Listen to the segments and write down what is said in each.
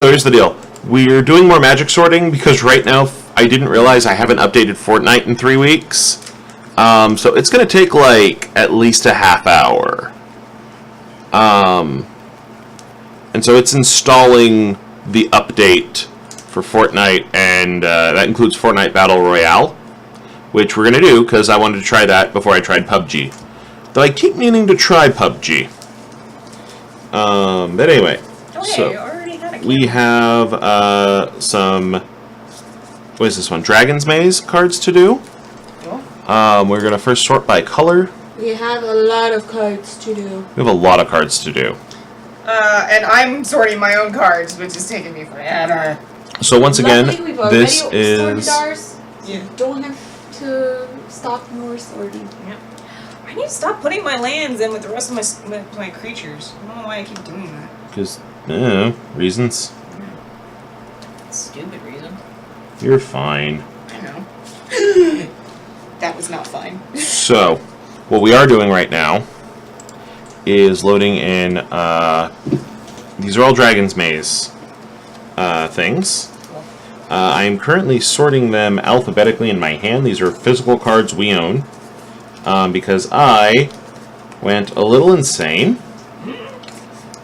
Here's the deal. We're doing more magic sorting because right now I didn't realize I haven't updated FortNite in 3 weeks. So it's going to take like at least a half hour. And so it's installing the update for FortNite, and that includes FortNite Battle Royale, which we're going to do because I wanted to try that before I tried PUBG. Though I keep meaning to try PUBG. But anyway, we have some, what is this one? Dragon's Maze cards to do. We're going to first sort by color. We have a lot of cards to do. We have a lot of cards to do. And I'm sorting my own cards, which is taking me forever. So once again, this is... Ours. You don't have to stop nor sorting. Yeah. I need to stop putting my lands in with the rest of my creatures. I don't know why I keep doing that. Because, reasons. Stupid reason. You're fine. I know. That was not fine. So, what we are doing right now is loading in, these are all Dragon's Maze things. I am currently sorting them alphabetically in my hand. These are physical cards we own. Because I went a little insane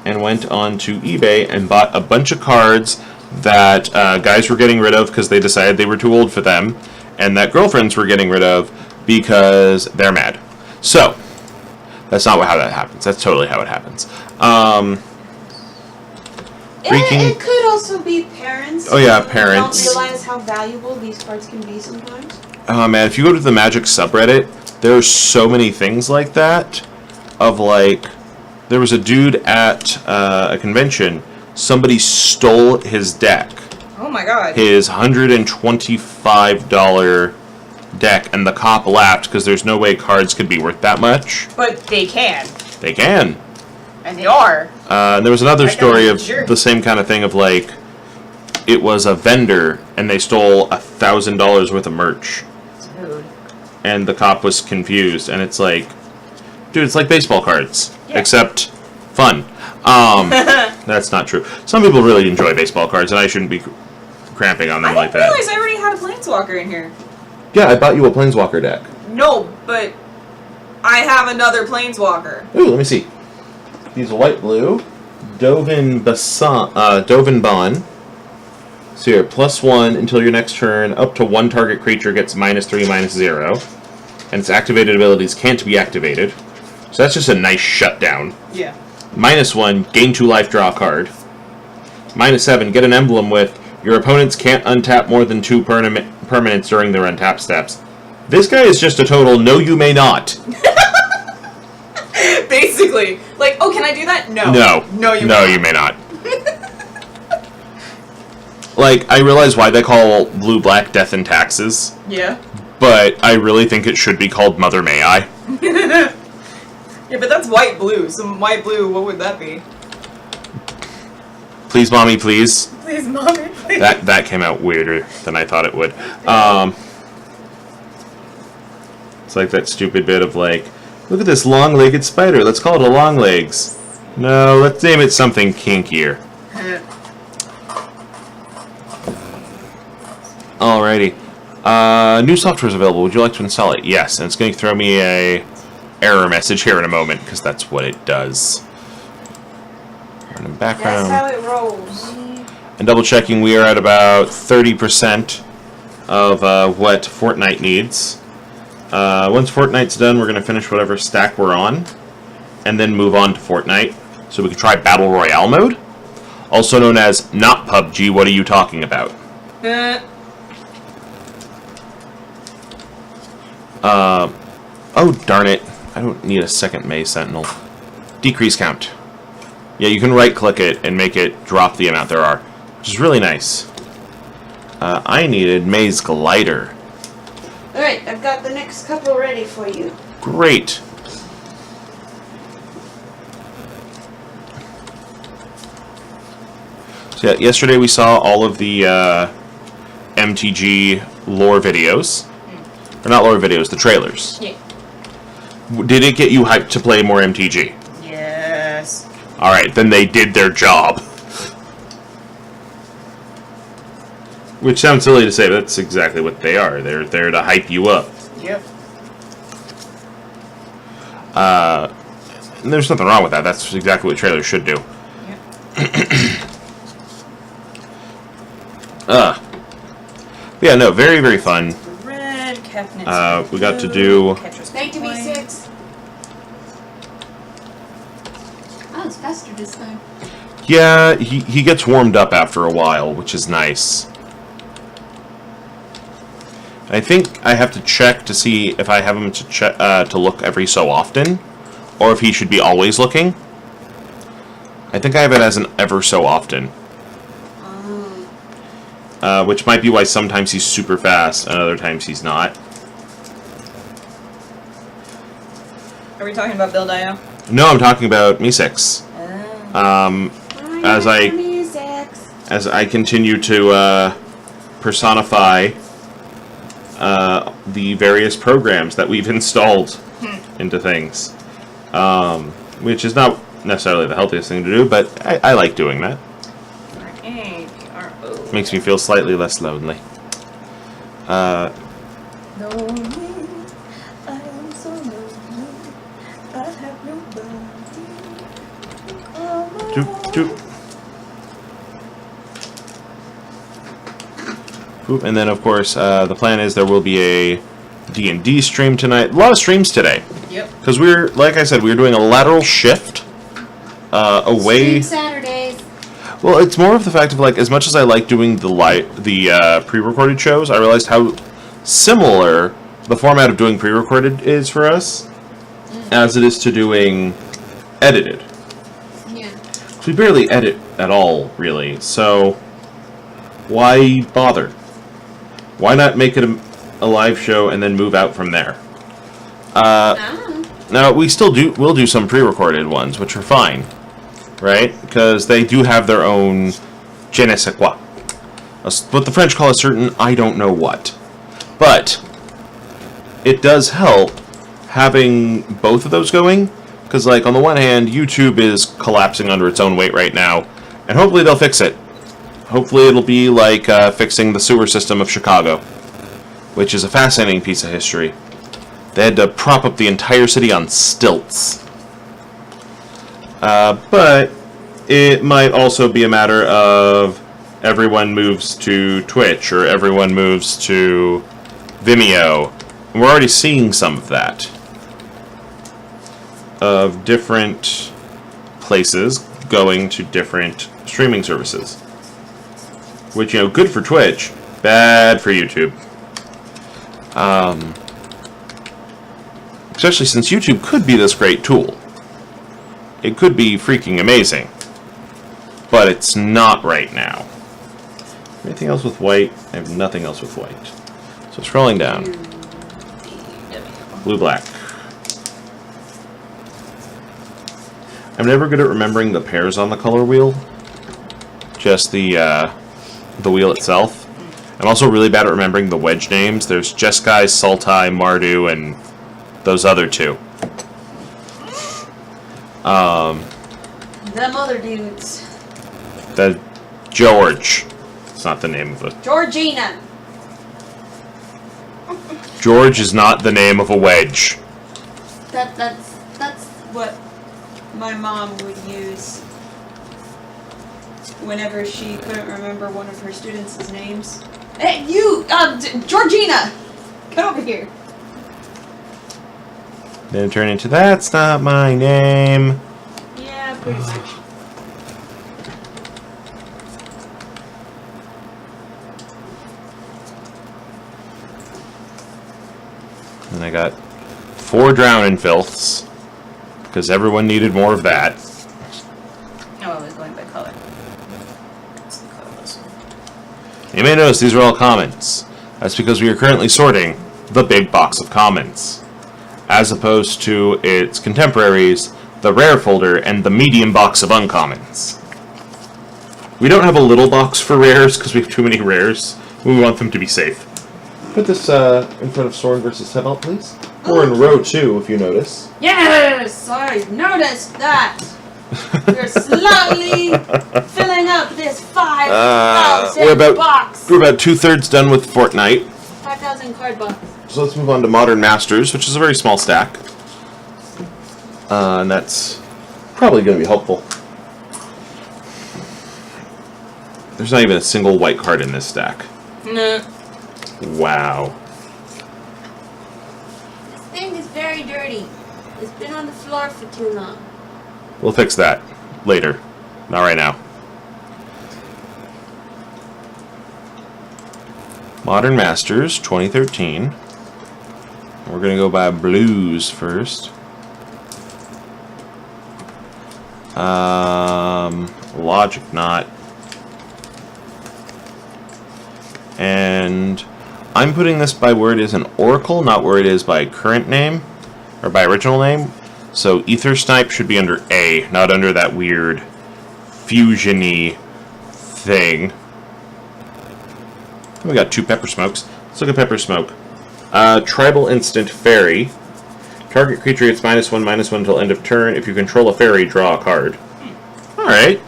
and went on to eBay and bought a bunch of cards that guys were getting rid of because they decided they were too old for them, and that girlfriends were getting rid of because they're mad. So, that's not how that happens. That's totally how it happens. It could also be parents. Oh yeah, parents. Don't realize how valuable these cards can be sometimes. Oh man, if you go to the Magic subreddit, there's so many things like that. Of like, there was a dude at a convention. Somebody stole his deck. Oh my god. His $125 deck, and the cop laughed because there's no way cards could be worth that much. But they can. They can. And they are. And there was another story of the same kind of thing of like, it was a vendor and they stole $1,000 worth of merch. Dude. And the cop was confused, and it's like, dude, it's like baseball cards, except fun. That's not true. Some people really enjoy baseball cards, and I shouldn't be cramping on them like that. I didn't realize I already had a Planeswalker in here. Yeah, I bought you a Planeswalker deck. No, but I have another Planeswalker. Ooh, let me see. These are white-blue. Dovin Bon. So you're +1 until your next turn. Up to one target creature gets -3/-0. And its activated abilities can't be activated. So that's just a nice shutdown. Yeah. -1, gain 2 life, draw a card. -7, get an emblem with your opponents can't untap more than 2 permanents during their untap steps. This guy is just a total no you may not. Basically. Like, oh, can I do that? No. No, you may not. Like, I realize why they call blue-black death and taxes. Yeah. But I really think it should be called Mother May I. Yeah, but that's white-blue. So white-blue, what would that be? Please, Mommy, please. Please, Mommy, please. That came out weirder than I thought it would. It's like that stupid bit of like, look at this long-legged spider. Let's call it a long legs. No, let's name it something kinkier. Alrighty. New software is available. Would you like to install it? Yes, and it's going to throw me a error message here in a moment because that's what it does. And in background. That's how it rolls. And double checking, we are at about 30% of what FortNite needs. Once FortNite's done, we're going to finish whatever stack we're on, and then move on to FortNite, so we can try Battle Royale mode, also known as not PUBG. What are you talking about? Oh darn it! I don't need a second Maze Sentinel. Decrease count. Yeah, you can right-click it and make it drop the amount there are, which is really nice. I needed Maze Glider. Alright, I've got the next couple ready for you. Great. So yeah, yesterday we saw all of the MTG lore videos. Or not lore videos, the trailers. Yeah. Did it get you hyped to play more MTG? Yes. Alright, then they did their job. Which sounds silly to say, but that's exactly what they are. They're there to hype you up. Yep. And there's nothing wrong with that. That's exactly what trailers should do. Yep. Yeah, no, very, very fun. Red, Captain. We got to do... Thank you, V6. Oh, it's faster this time. Yeah, he gets warmed up after a while, which is nice. I think I have to check to see if I have him to look every so often, or if he should be always looking. I think I have it as an ever so often. Which might be why sometimes he's super fast and other times he's not. Are we talking about Build IO? No, I'm talking about Me6. As I continue to personify the various programs that we've installed into things, which is not necessarily the healthiest thing to do, but I like doing that. Makes me feel slightly less lonely. Lonely, I am so lonely. I have nobody. Doop, doop. Oop, and then, of course, the plan is there will be a D&D stream tonight. A lot of streams today. Yep. Because we're, like I said, we're doing a lateral shift away. Stream Saturdays. Well, it's more of the fact of, like, as much as I like doing the pre-recorded shows, I realized how similar the format of doing pre-recorded is for us as it is to doing edited. Yeah. We barely edit at all, really, so why bother? Why not make it a live show and then move out from there? Now, we'll do some pre-recorded ones, which are fine, right? Because they do have their own je ne sais quoi. What the French call a certain I don't know what. But it does help having both of those going, because, like, on the one hand, YouTube is collapsing under its own weight right now, and hopefully they'll fix it. Hopefully it'll be like fixing the sewer system of Chicago, which is a fascinating piece of history. They had to prop up the entire city on stilts. But it might also be a matter of everyone moves to Twitch, or everyone moves to Vimeo. And we're already seeing some of that. Of different places going to different streaming services. Which, you know, good for Twitch, bad for YouTube. Especially since YouTube could be this great tool. It could be freaking amazing. But it's not right now. Anything else with white? I have nothing else with white. So scrolling down. Blue, black. I'm never good at remembering the pairs on the color wheel. Just the wheel itself. I'm also really bad at remembering the wedge names. There's Jeskai, Sultai, Mardu, and those other two. Them other dudes. The George. It's not the name of it. Georgina. George is not the name of a wedge. That's what my mom would use whenever she couldn't remember one of her students' names. Hey, you, Georgina, come over here. Then turn into that's not my name. Yeah, pretty much. And I got 4 drowning filths because everyone needed more of that. Oh, I was going by color. It's the colorless one. You may notice these are all comments. That's because we are currently sorting the big box of comments, as opposed to its contemporaries, the rare folder and the medium box of uncommons. We don't have a little box for rares because we have too many rares. We want them to be safe. Put this in front of Sword versus Sebelt, please. Or in row 2, if you notice. Yes, I noticed that. We're slowly filling up this 5,000 we're about box. we're about 2/3 done with FortNite. 5,000 card box. So let's move on to Modern Masters, which is a very small stack. And that's probably going to be helpful. There's not even a single white card in this stack. No. Wow. This thing is very dirty. It's been on the floor for too long. We'll fix that later. Not right now. Modern Masters 2013. We're going to go by blues first. Logic Knot. And I'm putting this by where it is in Oracle, not where it is by current name, or by original name. So Ether Snipe should be under A, not under that weird fusion-y thing. We got 2 Pepper Smokes. Let's look at Pepper Smoke. Tribal Instant Fairy. Target creature gets -1/-1 until end of turn. If you control a fairy, draw a card. Alright.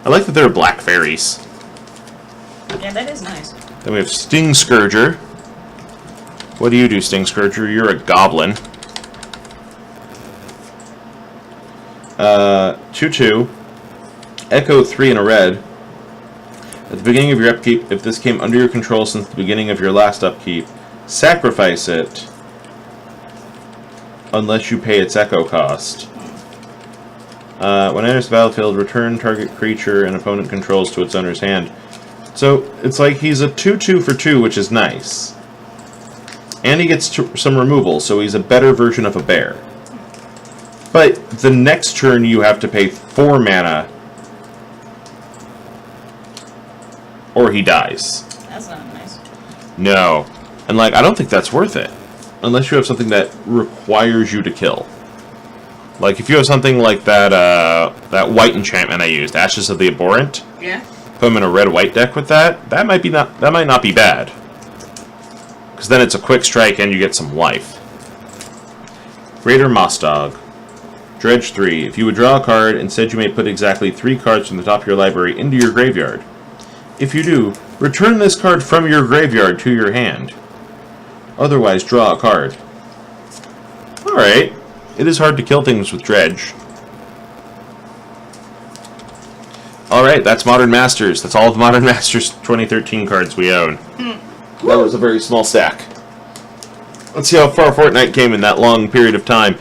I like that there are black fairies. Yeah, that is nice. Then we have Sting Scourger. What do you do, Sting Scourger? You're a goblin. 2/2. Echo 3 and a red. At the beginning of your upkeep, if this came under your control since the beginning of your last upkeep, sacrifice it unless you pay its echo cost. When it enters the battlefield, return target creature an opponent controls to its owner's hand. So it's like he's a 2/2 for 2, which is nice. And he gets some removal, so he's a better version of a bear. But the next turn you have to pay 4 mana, or he dies. That's not nice. No. And like, I don't think that's worth it. Unless you have something that requires you to kill. Like, if you have something like that, that white enchantment I used, Ashes of the Abhorrent. Yeah. Put them in a red-white deck with that. That might not be bad. Because then it's a quick strike and you get some life. Greater Mossdog. Dredge 3. If you would draw a card, instead you may put exactly 3 cards from the top of your library into your graveyard. If you do, return this card from your graveyard to your hand. Otherwise, draw a card. Alright. It is hard to kill things with Dredge. Alright, that's Modern Masters. That's all of the Modern Masters 2013 cards we own. That was a very small stack. Let's see how far FortNite came in that long period of time.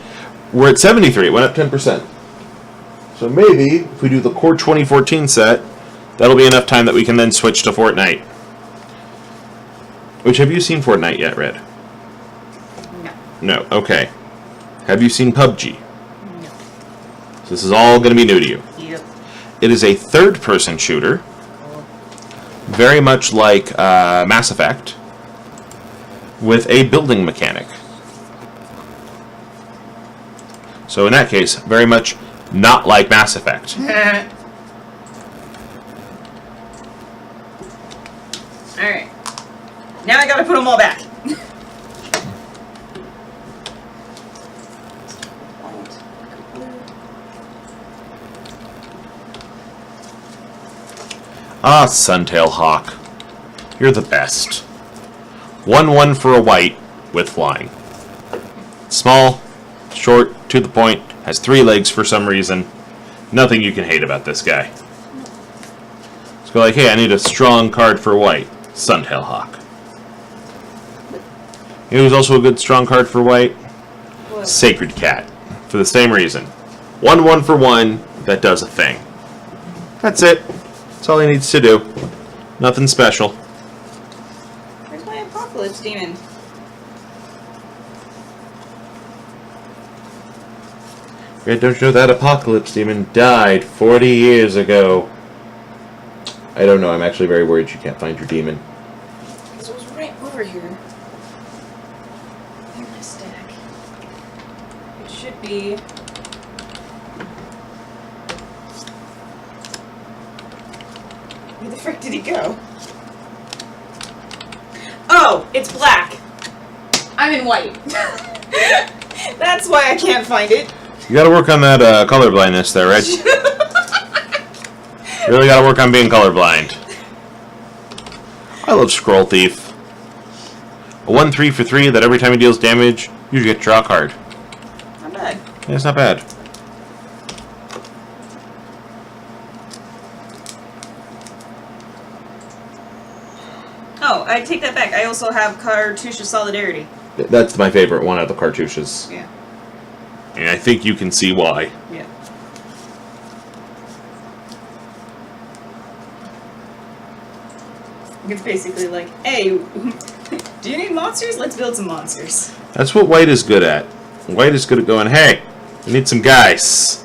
We're at 73. It went up 10%. So maybe, if we do the core 2014 set, that'll be enough time that we can then switch to FortNite. Which, have you seen FortNite yet, Red? No. No. Okay. Have you seen PUBG? No. So this is all going to be new to you. Yep. It is a third-person shooter, very much like Mass Effect, with a building mechanic. So in that case, very much not like Mass Effect. Alright. Now I gotta put them all back. Ah, Suntail Hawk. You're the best. 1/1 for a white with flying. Small, short, to the point, has 3 legs for some reason. Nothing you can hate about this guy. Let's go like, hey, I need a strong card for white. Suntail Hawk. You know who's also a good strong card for white? What? Sacred Cat. For the same reason. 1/1 for 1 that does a thing. That's it. That's all he needs to do. Nothing special. Where's my Apocalypse Demon? Red, don't you know that Apocalypse Demon died 40 years ago? I don't know. I'm actually very worried you can't find your demon. This was right over here. In my stack. It should be... Where the frick did he go? Oh, it's black. I'm in white. That's why I can't find it. You gotta work on that color blindness there, right? Really gotta work on being colorblind. I love Scroll Thief. A 1/3 for 3 that every time he deals damage, you get to draw a card. Not bad. Yeah, it's not bad. Oh, I take that back. I also have Cartouche of Solidarity. That's my favorite one of the cartouches. Yeah. And I think you can see why. Yeah. It's basically like, hey, do you need monsters? Let's build some monsters. That's what White is good at. White is good at going, hey, we need some guys.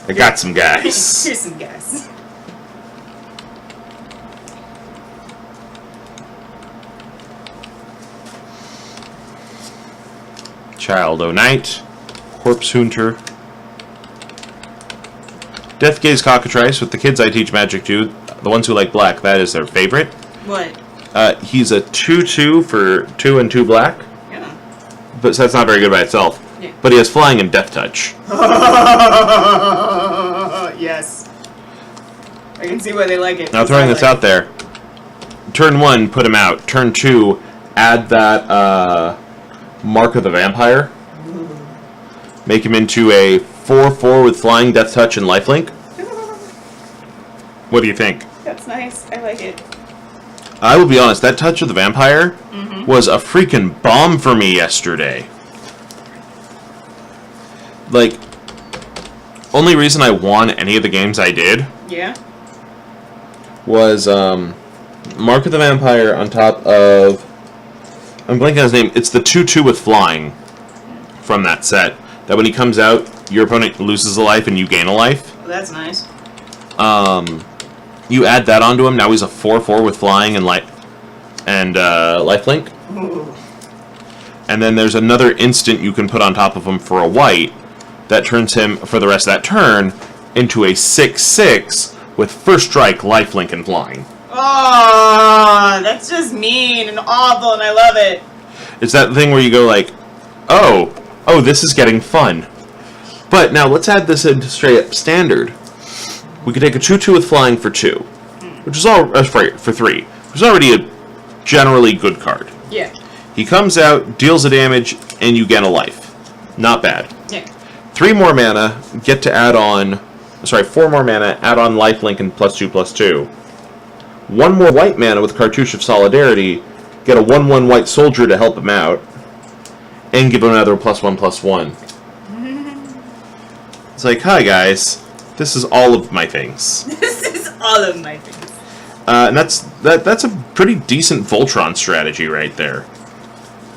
I got some guys. Here's some guys. Child O'Night, Corpse Hunter, Death Gaze Cockatrice. With the kids I teach magic to, the ones who like black, that is their favorite. What? He's a 2/2 for 2 and 2 black, Yeah. but so that's not very good by itself. Yeah. But he has flying and death touch. Yes. I can see why they like it. Now throwing this out there. Turn 1, put him out. Turn 2, add that Mark of the Vampire. Make him into a 4/4 with flying, death touch, and lifelink. What do you think? That's nice. I like it. I will be honest, that touch of the vampire was a freaking bomb for me yesterday. Like, only reason I won any of the games I did Yeah. was Mark of the Vampire on top of... I'm blanking on his name. It's the 2/2 with flying from that set. That when he comes out, your opponent loses a life and you gain a life. Well, that's nice. You add that onto him. Now he's a 4/4 with flying and lifelink. Ooh. And then there's another instant you can put on top of him for a white that turns him, for the rest of that turn, into a 6/6 with first strike, lifelink, and flying. Oh, that's just mean and awful, and I love it. It's that thing where you go like, oh, this is getting fun. But now let's add this into straight up standard. We could take a 2/2 with flying for 2, which is all for 3, which is already a generally good card. Yeah. He comes out, deals a damage, and you get a life. Not bad. Yeah. 3 more mana, get to add on... Sorry, 4 more mana, add on lifelink and +2/+2. 1 more white mana with Cartouche of Solidarity, get a 1/1 white soldier to help him out, and give him another +1/+1. It's like, hi guys, this is all of my things. This is all of my things. And that's a pretty decent Voltron strategy right there.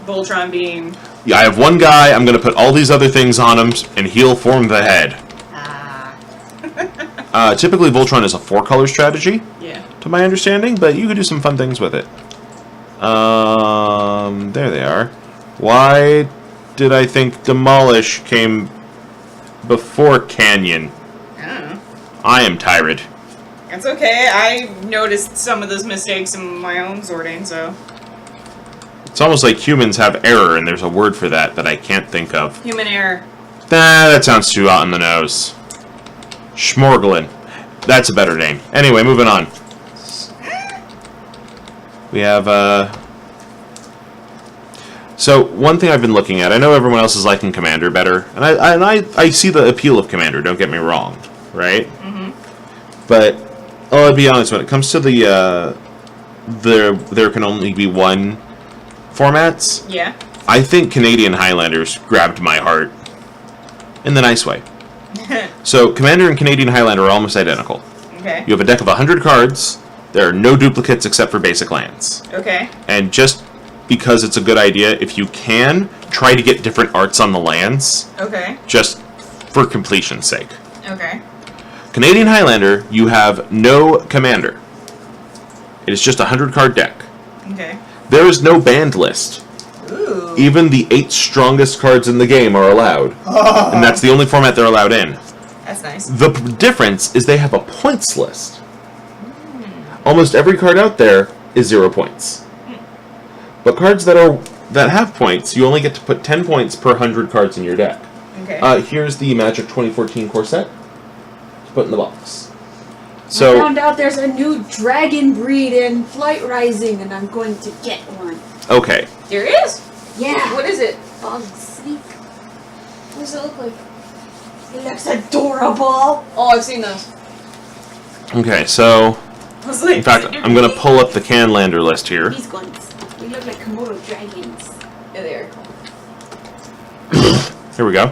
Voltron being... Yeah, I have one guy, I'm going to put all these other things on him, and he'll form the head. Typically Voltron is a 4-color strategy, Yeah. to my understanding, but you could do some fun things with it. There they are. Why did I think Demolish came before Canyon? I don't know. I am tired. That's okay. I noticed some of those mistakes in my own sorting, so... It's almost like humans have error, and there's a word for that I can't think of. Human error. That sounds too out on the nose. Schmorglin. That's a better name. Anyway, moving on. We have, So, one thing I've been looking at, I know everyone else is liking Commander better, and I see the appeal of Commander, don't get me wrong, right? Mm-hmm. But, I'll be honest, when it comes to there can only be one formats, Yeah. I think Canadian Highlanders grabbed my heart. In the nice way. So, Commander and Canadian Highlander are almost identical. Okay. You have a deck of 100 cards, there are no duplicates except for basic lands. Okay. And just because it's a good idea, if you can, try to get different arts on the lands, Okay. just for completion's sake. Okay. Canadian Highlander, you have no Commander. It is just a 100-card deck. Okay. There is no banned list. Ooh. Even the 8 strongest cards in the game are allowed. And that's the only format they're allowed in. That's nice. The difference is they have a points list. Almost every card out there is 0 points. But cards that have points, you only get to put 10 points per 100 cards in your deck. Okay. Here's the Magic 2014 core set. Put in the box. I So found out there's a new dragon breed in Flight Rising, and I'm going to get one. okay. There is? Yeah. What is it? Bug sleek. What does it look like? It looks adorable. Oh, I've seen those. Okay, so I was like, in fact, I'm gonna pull up the Canlander list here. These ones. They look like Komodo dragons. Yeah, they are. Here we go.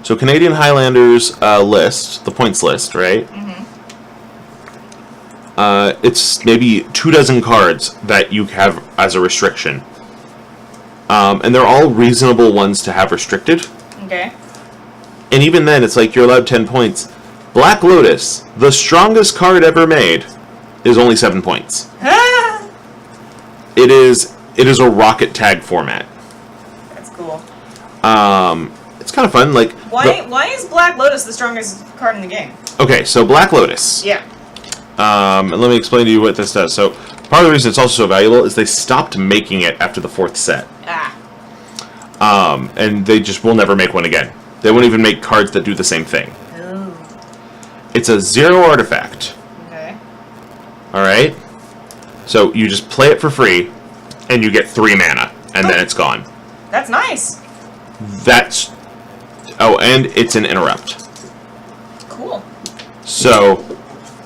So Canadian Highlanders list, the points list, right? It's maybe 24 cards that you have as a restriction. And they're all reasonable ones to have restricted. Okay. And even then, it's like you're allowed 10 points. Black Lotus, the strongest card ever made, is only 7 points. Ah! It is a rocket tag format. That's cool. It's kind of fun. Like Why is Black Lotus the strongest card in the game? okay, so Black Lotus. Yeah. And let me explain to you what this does. So part of the reason it's also so valuable is they stopped making it after the 4th set. Ah. And they just will never make one again. They won't even make cards that do the same thing. Oh. It's a 0 artifact. Okay. Alright? So you just play it for free, and you get 3 mana, and then it's gone. That's nice. That's... Oh, and it's an interrupt. Cool. So,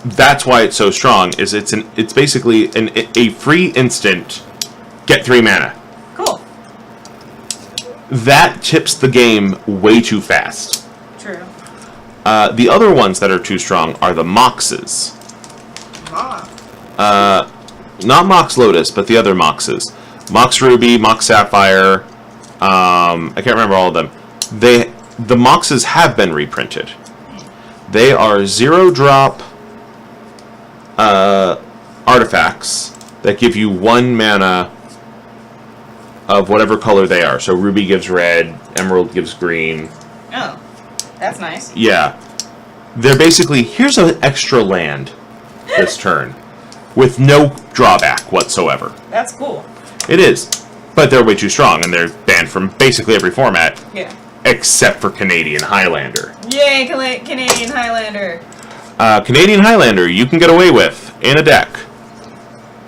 that's why it's so strong, is it's basically a free instant, get 3 mana. Cool. That tips the game way too fast. True. The other ones that are too strong are the Moxes. Ah. Not Mox Lotus, but the other Moxes. Mox Ruby, Mox Sapphire, I can't remember all of them. The Moxes have been reprinted. They are 0-drop artifacts that give you 1 mana of whatever color they are. So Ruby gives red, Emerald gives green. Oh. That's nice. Yeah. They're basically, here's an extra land this turn, with no drawback whatsoever. That's cool. It is. But they're way too strong, and they're banned from basically every format, Yeah. except for Canadian Highlander. Yay, Canadian Highlander. Canadian Highlander, you can get away with, in a deck,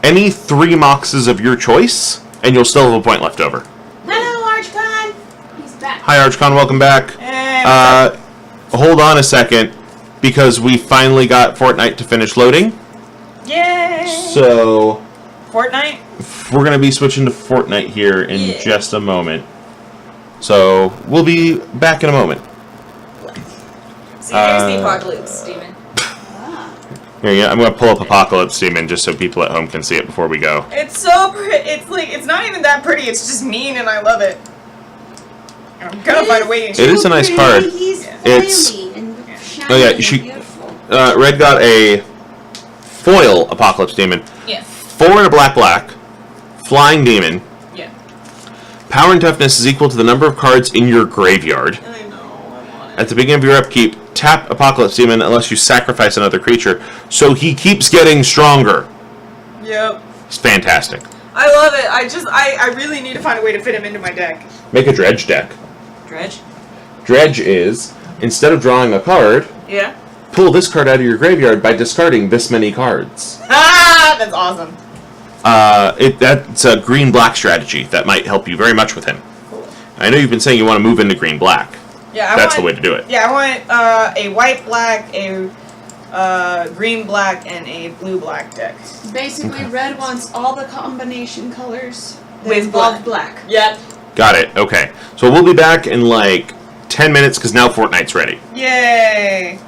any 3 Moxes of your choice, and you'll still have a point left over. Hello, Archcon. He's back. Hi, Archcon, welcome back. Hey, what's up? Hold on a second, because we finally got FortNite to finish loading. Yay! So, FortNite? we're going to be switching to FortNite here in Yeah. just a moment. So, we'll be back in a moment. See, here's the apocalypse, Steven. Here, I'm going to pull up Apocalypse Demon just so people at home can see it before we go. It's so pretty. It's like, it's not even that pretty. It's just mean, and I love it. And I'm gonna find a way. It is a nice card. He's It's- oily and shiny Oh, yeah, you and should- beautiful. Red got a foil Apocalypse Demon. Yeah. 4 and a black, flying demon. Yeah. Power and toughness is equal to the number of cards in your graveyard. I know. I want it. At the beginning of your upkeep, tap Apocalypse Demon unless you sacrifice another creature. So he keeps getting stronger. Yep. It's fantastic. I love it. I really need to find a way to fit him into my deck. Make a Dredge deck. Dredge? Dredge is, instead of drawing a card, Yeah. pull this card out of your graveyard by discarding this many cards. Ah, that's awesome. That's a green-black strategy that might help you very much with him. Cool. I know you've been saying you want to move into green-black. Yeah, That's the way to do it. Yeah, I want a white-black, a green-black, and a blue-black deck. Basically, Okay. red wants all the combination colors that With involve black. Yep. Got it. Okay. So we'll be back in like 10 minutes because now FortNite's ready. Yay!